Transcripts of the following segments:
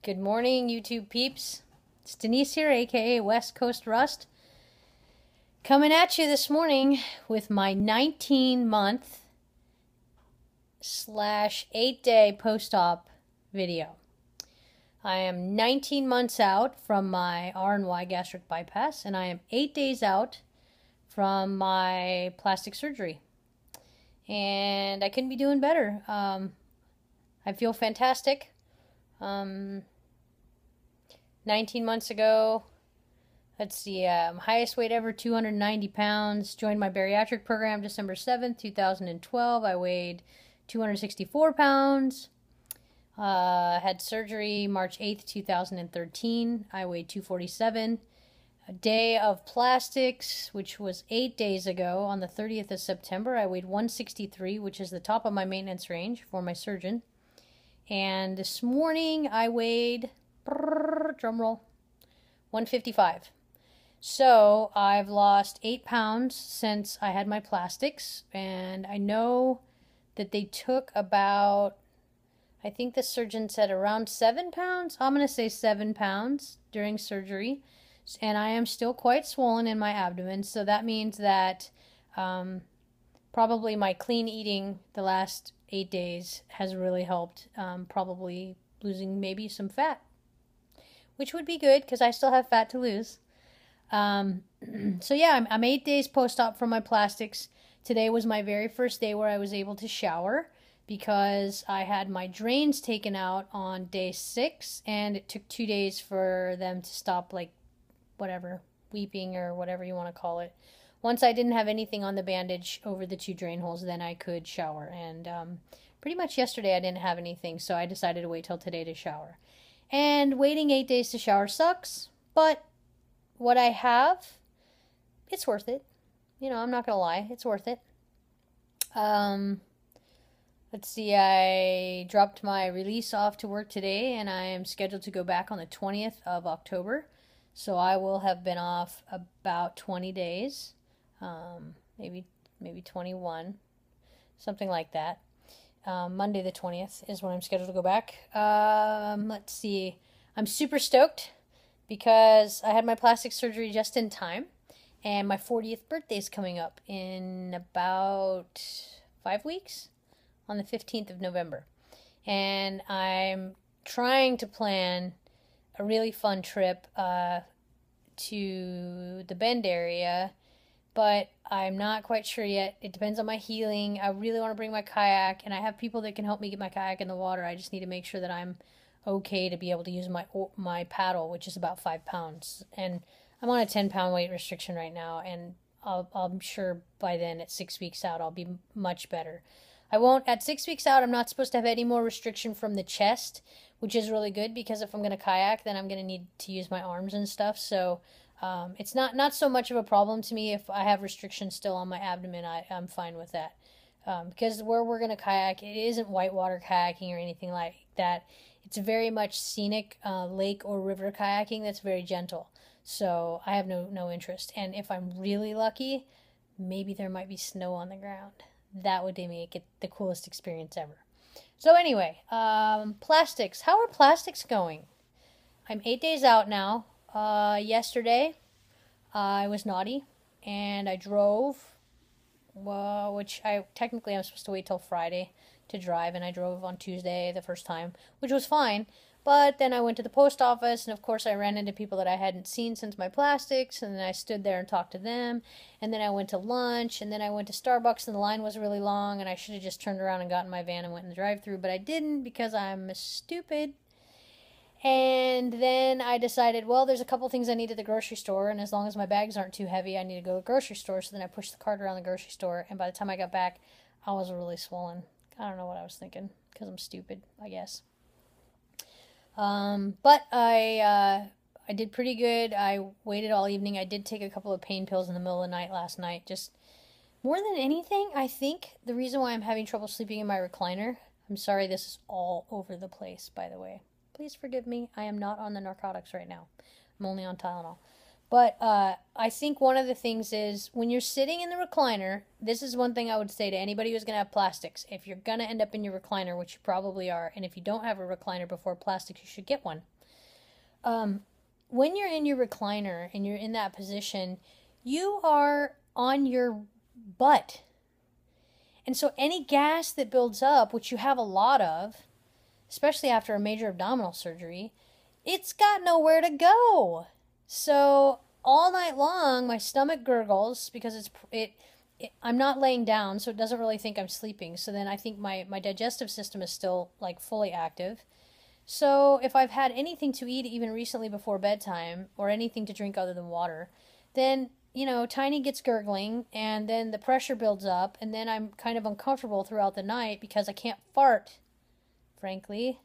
Good morning, YouTube peeps. It's Denise here, aka West Coast Rust, coming at you this morning with my 19-month / 8-day post-op video. I am 19 months out from my R&Y gastric bypass, and I am 8 days out from my plastic surgery. And I couldn't be doing better. I feel fantastic. 19 months ago, let's see, highest weight ever, 290 pounds. Joined my bariatric program December 7th, 2012. I weighed 264 pounds. Had surgery March 8th, 2013. I weighed 247. A day of plastics, which was 8 days ago, on the 30th of September, I weighed 163, which is the top of my maintenance range for my surgeon. And this morning I weighed, drum roll, 155. So I've lost 8 pounds since I had my plastics, and I know that they took about, I think the surgeon said around 7 pounds. I'm going to say 7 pounds during surgery. And I am still quite swollen in my abdomen, so that means that probably my clean eating the last 8 days has really helped, probably losing maybe some fat, which would be good because I still have fat to lose. So yeah, I'm 8 days post-op from my plastics. Today was my very first day where I was able to shower because I had my drains taken out on day 6, and it took 2 days for them to stop, like, whatever, weeping or whatever you want to call it. Once I didn't have anything on the bandage over the 2 drain holes, then I could shower. And pretty much yesterday I didn't have anything, so I decided to wait till today to shower. And waiting 8 days to shower sucks, but what I have, it's worth it. You know, I'm not going to lie, it's worth it. Let's see, I dropped my release off to work today, and I am scheduled to go back on the 20th of October. So I will have been off about 20 days, maybe 21, something like that. Monday the 20th is when I'm scheduled to go back. Let's see, I'm super stoked because I had my plastic surgery just in time, and my 40th birthday is coming up in about 5 weeks, on the 15th of November. And I'm trying to plan a really fun trip to the Bend area, but I'm not quite sure yet. It depends on my healing. I really want to bring my kayak, and I have people that can help me get my kayak in the water. I just need to make sure that I'm okay to be able to use my paddle, which is about 5 pounds. And I'm on a 10-pound weight restriction right now, and I'm sure by then, at 6 weeks out, I'll be much better. At 6 weeks out, I'm not supposed to have any more restriction from the chest, which is really good because if I'm going to kayak, then I'm going to need to use my arms and stuff. So it's not so much of a problem to me if I have restrictions still on my abdomen. I'm fine with that. Because where we're going to kayak, it isn't whitewater kayaking or anything like that. It's very much scenic lake or river kayaking that's very gentle. So I have no interest. And if I'm really lucky, maybe there might be snow on the ground. That would make it the coolest experience ever. So anyway, plastics. How are plastics going? I'm 8 days out now. Yesterday, I was naughty, and I drove, which I'm supposed to wait till Friday to drive, and I drove on Tuesday the first time, which was fine. But then I went to the post office, and of course I ran into people that I hadn't seen since my plastics, and then I stood there and talked to them, and then I went to lunch, and then I went to Starbucks, and the line was really long, and I should have just turned around and got in my van and went in the drive-thru, but I didn't because I'm stupid. And then I decided, well, there's a couple things I need at the grocery store, and as long as my bags aren't too heavy, I need to go to the grocery store. So then I pushed the cart around the grocery store, and by the time I got back, I was really swollen. I don't know what I was thinking, because I'm stupid, I guess. But I did pretty good. I waited all evening. I did take a couple of pain pills in the middle of the night last night. Just more than anything, I think the reason why I'm having trouble sleeping in my recliner, I'm sorry this is all over the place, by the way. Please forgive me. I am not on the narcotics right now. I'm only on Tylenol. But I think one of the things is when you're sitting in the recliner, this is one thing I would say to anybody who's going to have plastics. If you're going to end up in your recliner, which you probably are, and if you don't have a recliner before plastics, you should get one. When you're in your recliner and you're in that position, you are on your butt. And so any gas that builds up, which you have a lot of, especially after a major abdominal surgery, it's got nowhere to go. So all night long, my stomach gurgles because I'm not laying down, so it doesn't really think I'm sleeping. So then I think my digestive system is still like fully active. So if I've had anything to eat even recently before bedtime or anything to drink other than water, then, Tiny gets gurgling and then the pressure builds up and then I'm kind of uncomfortable throughout the night because I can't fart, frankly.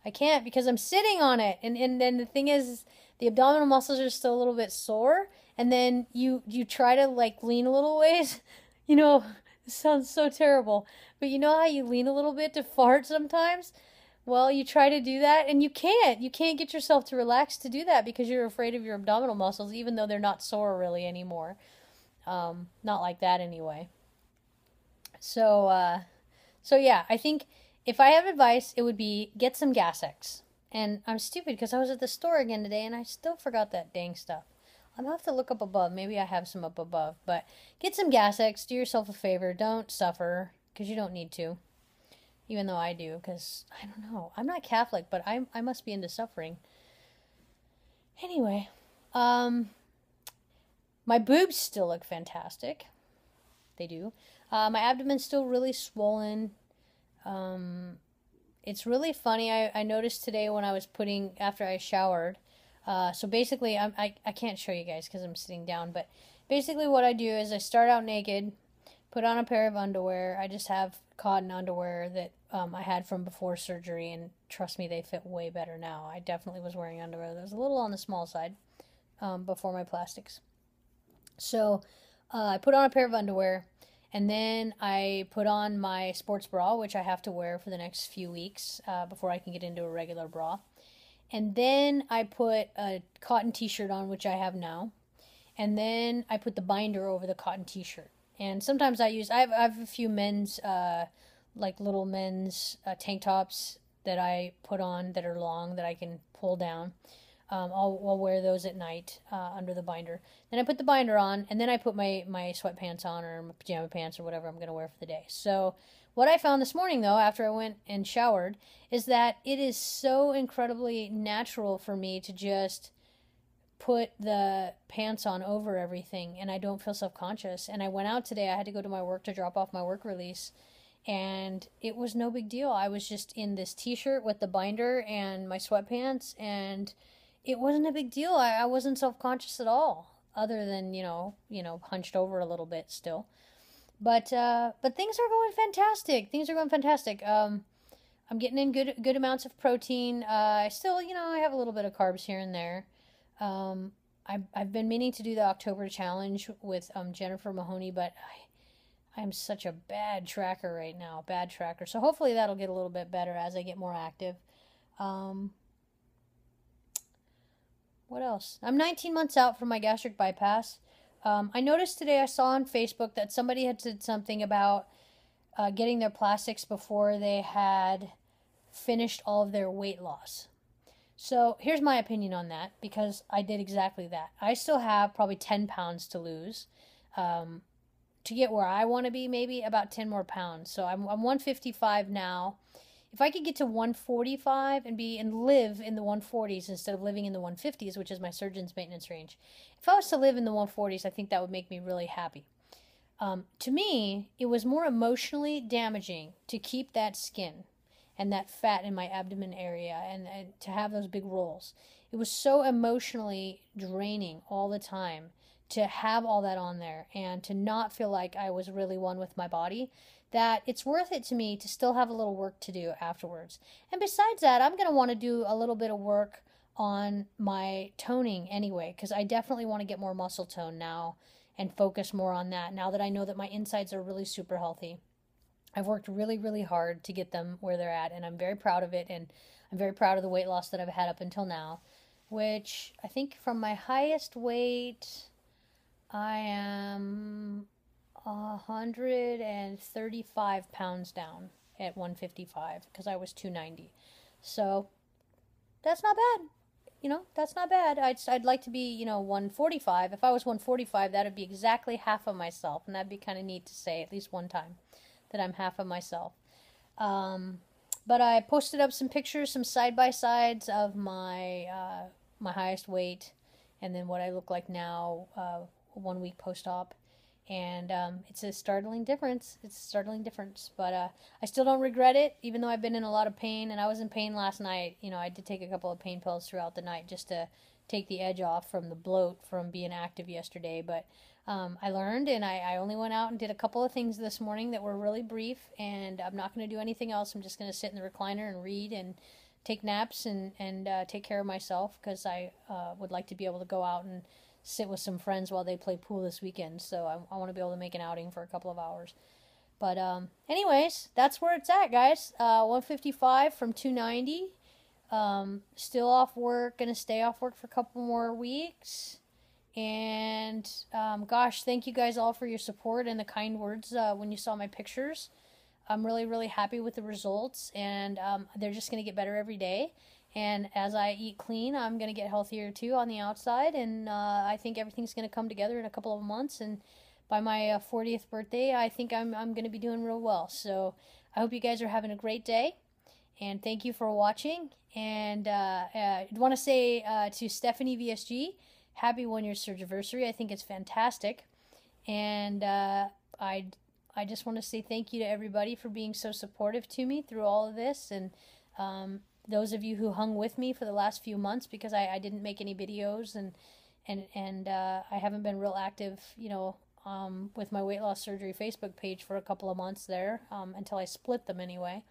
I can't because I'm sitting on it. And then the thing is, the abdominal muscles are still a little bit sore. And then you try to like lean a little ways. It sounds so terrible. But you know how you lean a little bit to fart sometimes? Well, you try to do that and you can't. You can't get yourself to relax to do that because you're afraid of your abdominal muscles, even though they're not sore really anymore. Not like that anyway. So yeah, I think if I have advice, it would be get some Gas-X. And I'm stupid because I was at the store again today and I still forgot that dang stuff. I'll have to look up above. Maybe I have some up above. But get some Gas-X. Do yourself a favor. Don't suffer because you don't need to. Even though I do because, I don't know. I'm not Catholic, but I must be into suffering. Anyway. My boobs still look fantastic. They do. My abdomen's still really swollen. It's really funny. I noticed today when I was after I showered. So basically, I can't show you guys because I'm sitting down. But basically what I do is I start out naked, put on a pair of underwear. I just have cotton underwear that I had from before surgery. And trust me, they fit way better now. I definitely was wearing underwear that was a little on the small side before my plastics. So I put on a pair of underwear. And then I put on my sports bra, which I have to wear for the next few weeks before I can get into a regular bra. And then I put a cotton t-shirt on, which I have now. And then I put the binder over the cotton t-shirt. And sometimes I have a few men's, like little men's tank tops that I put on that are long that I can pull down. I'll wear those at night under the binder. Then I put the binder on, and then I put my sweatpants on or my pajama pants or whatever I'm going to wear for the day. So what I found this morning, though, after I went and showered, is that it is so incredibly natural for me to just put the pants on over everything, and I don't feel self-conscious. And I went out today. I had to go to my work to drop off my work release, and it was no big deal. I was just in this t-shirt with the binder and my sweatpants, and it wasn't a big deal. I wasn't self-conscious at all, other than, hunched over a little bit still. But things are going fantastic. Things are going fantastic. I'm getting in good amounts of protein. I still, I have a little bit of carbs here and there. I've been meaning to do the October challenge with Jennifer Mahoney, but I'm such a bad tracker right now. Bad tracker. So hopefully that'll get a little bit better as I get more active. What else? I'm 19 months out from my gastric bypass. I noticed today I saw on Facebook that somebody had said something about getting their plastics before they had finished all of their weight loss. So here's my opinion on that, because I did exactly that. I still have probably 10 pounds to lose to get where I want to be, maybe about 10 more pounds. So I'm 155 now. If I could get to 145 and live in the 140s instead of living in the 150s, which is my surgeon's maintenance range, if I was to live in the 140s, I think that would make me really happy. To me, it was more emotionally damaging to keep that skin and that fat in my abdomen area and to have those big rolls. It was so emotionally draining all the time to have all that on there and to not feel like I was really one with my body, that it's worth it to me to still have a little work to do afterwards. And besides that, I'm going to want to do a little bit of work on my toning anyway, because I definitely want to get more muscle tone now and focus more on that now that I know that my insides are really super healthy. I've worked really, really hard to get them where they're at, and I'm very proud of it, and I'm very proud of the weight loss that I've had up until now. which I think from my highest weight, I am 135 pounds down at 155 because I was 290. So that's not bad. That's not bad. I'd like to be, 145. If I was 145, that would be exactly half of myself. And that'd be kind of neat to say at least one time that I'm half of myself. But I posted up some pictures, some side-by-sides of my highest weight and then what I look like now 1 week post-op. And it's a startling difference. But I still don't regret it, even though I've been in a lot of pain. And I was in pain last night. I did take a couple of pain pills throughout the night just to take the edge off from the bloat from being active yesterday. But I learned, and I only went out and did a couple of things this morning that were really brief. And I'm not going to do anything else. I'm just going to sit in the recliner and read and take naps and take care of myself because I would like to be able to go out and sit with some friends while they play pool this weekend. So I want to be able to make an outing for a couple of hours. But anyways, that's where it's at, guys. 155 from 290. Still off work. Gonna stay off work for a couple more weeks. And gosh, thank you guys all for your support and the kind words when you saw my pictures. I'm really, really happy with the results, and they're just going to get better every day. And as I eat clean, I'm going to get healthier too on the outside, and I think everything's going to come together in a couple of months. And by my 40th birthday, I think I'm going to be doing real well. So I hope you guys are having a great day, and thank you for watching. And I want to say to Stephanie VSG, happy 1 year surgiversary. I think it's fantastic, and I just want to say thank you to everybody for being so supportive to me through all of this, and those of you who hung with me for the last few months because I didn't make any videos and I haven't been real active, with my weight loss surgery Facebook page for a couple of months there until I split them anyway.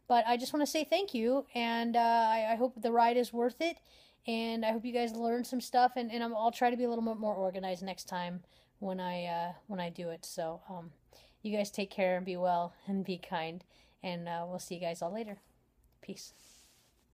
But I just want to say thank you, and I hope the ride is worth it, and I hope you guys learn some stuff, and I'll try to be a little bit more organized next time when I do it. So you guys take care and be well and be kind, and we'll see you guys all later. Peace.